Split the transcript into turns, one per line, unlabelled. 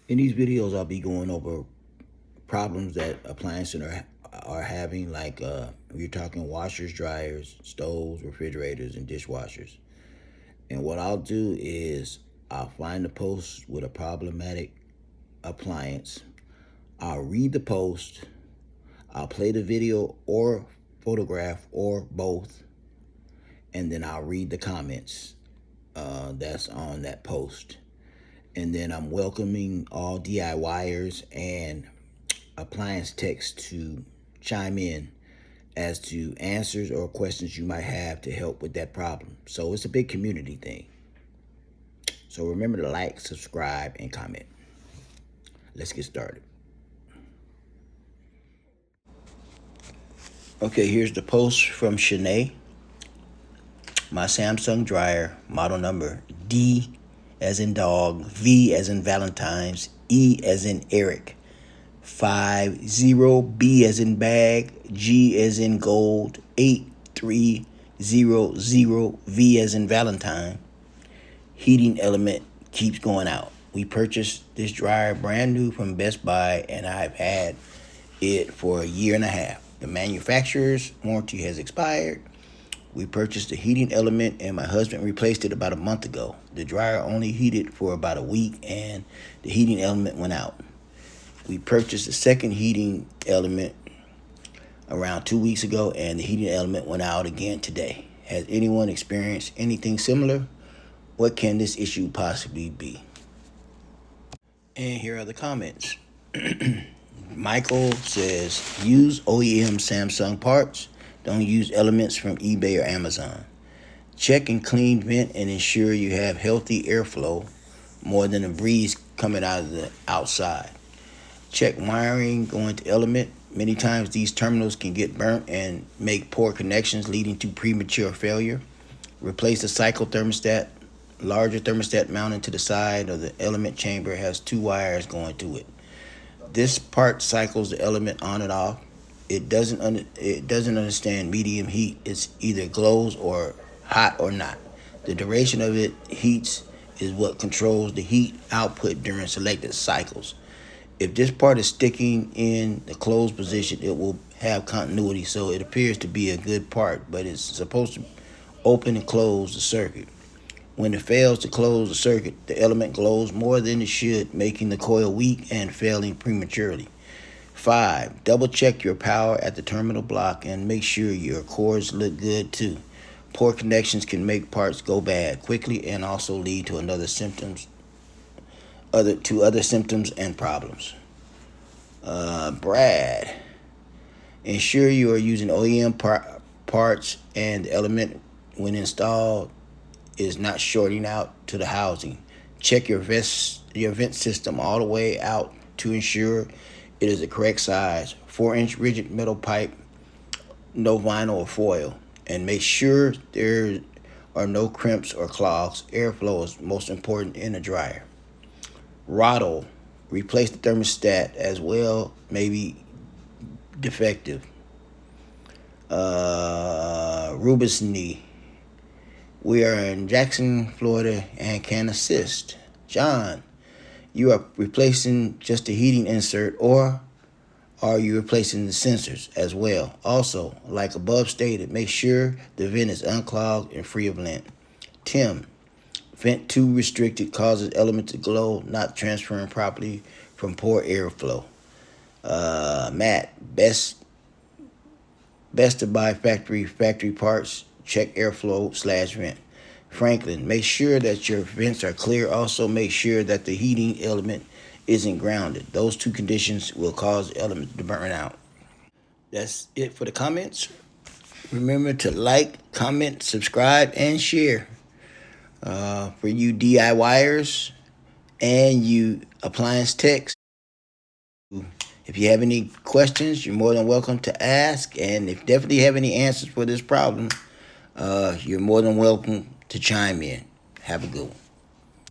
In these videos, I'll be going over problems that appliances are having, like you're talking washers, dryers, stoves, refrigerators, and dishwashers. And what I'll do is I'll find a post with a problematic appliance. I'll read the post. I'll play the video or photograph or both, and then I'll read the comments that's on that post. And then I'm welcoming all DIYers and appliance techs to chime in as to answers or questions you might have to help with that problem. So it's a big community thing. So remember to like, subscribe, and comment. Let's get started. Okay, here's the post from Shanae. My Samsung dryer, model number D as in dog, V as in Valentine's, E as in Eric, 50, B as in bag, G as in gold, 8300V as in Valentine. Heating element keeps going out. We purchased this dryer brand new from Best Buy, and I've had it for a year and a half. The manufacturer's warranty has expired. We purchased the heating element, and my husband replaced it about a month ago. The dryer only heated for about a week, and the heating element went out. We purchased the second heating element around 2 weeks ago, and the heating element went out again today. Has anyone experienced anything similar? What can this issue possibly be? And here are the comments. Michael says, use OEM Samsung parts. Don't use elements from eBay or Amazon. Check and clean vent and ensure you have healthy airflow more than a breeze coming out of the outside. Check wiring going to element. Many times these terminals can get burnt and make poor connections, leading to premature failure. Replace the cycle thermostat. Larger thermostat mounted to the side of the element chamber has 2 wires going to it. This part cycles the element on and off. It doesn't understand medium heat. It's either glows or hot or not. The duration of it heats is what controls the heat output during selected cycles. If this part is sticking in the closed position, it will have continuity, so it appears to be a good part, but it's supposed to open and close the circuit. When it fails to close the circuit, the element glows more than it should, making the coil weak and failing prematurely. 5. Double check your power at the terminal block and make sure your cords look good too. Poor connections can make parts go bad quickly and also lead to other symptoms and problems. Brad, ensure you are using OEM parts and the element when installed is not shorting out to the housing. Check your vent system all the way out to ensure it is the correct size. 4-inch rigid metal pipe, no vinyl or foil. And make sure there are no crimps or clogs. Airflow is most important in a dryer. Roddle, replace the thermostat as well, maybe defective. Rubisney, we are in Jackson, Florida, and can assist. John, you are replacing just the heating insert, or are you replacing the sensors as well? Also, like above stated, make sure the vent is unclogged and free of lint. Tim, vent too restricted causes element to glow, not transferring properly from poor airflow. Matt, best to buy factory parts. Check airflow/vent. Franklin, make sure that your vents are clear. Also, make sure that the heating element isn't grounded. Those 2 conditions will cause the element to burn out. That's it for the comments. Remember to like, comment, subscribe, and share. For you DIYers and you appliance techs, if you have any questions, you're more than welcome to ask. And if you definitely have any answers for this problem, you're more than welcome to chime in. Have a good one.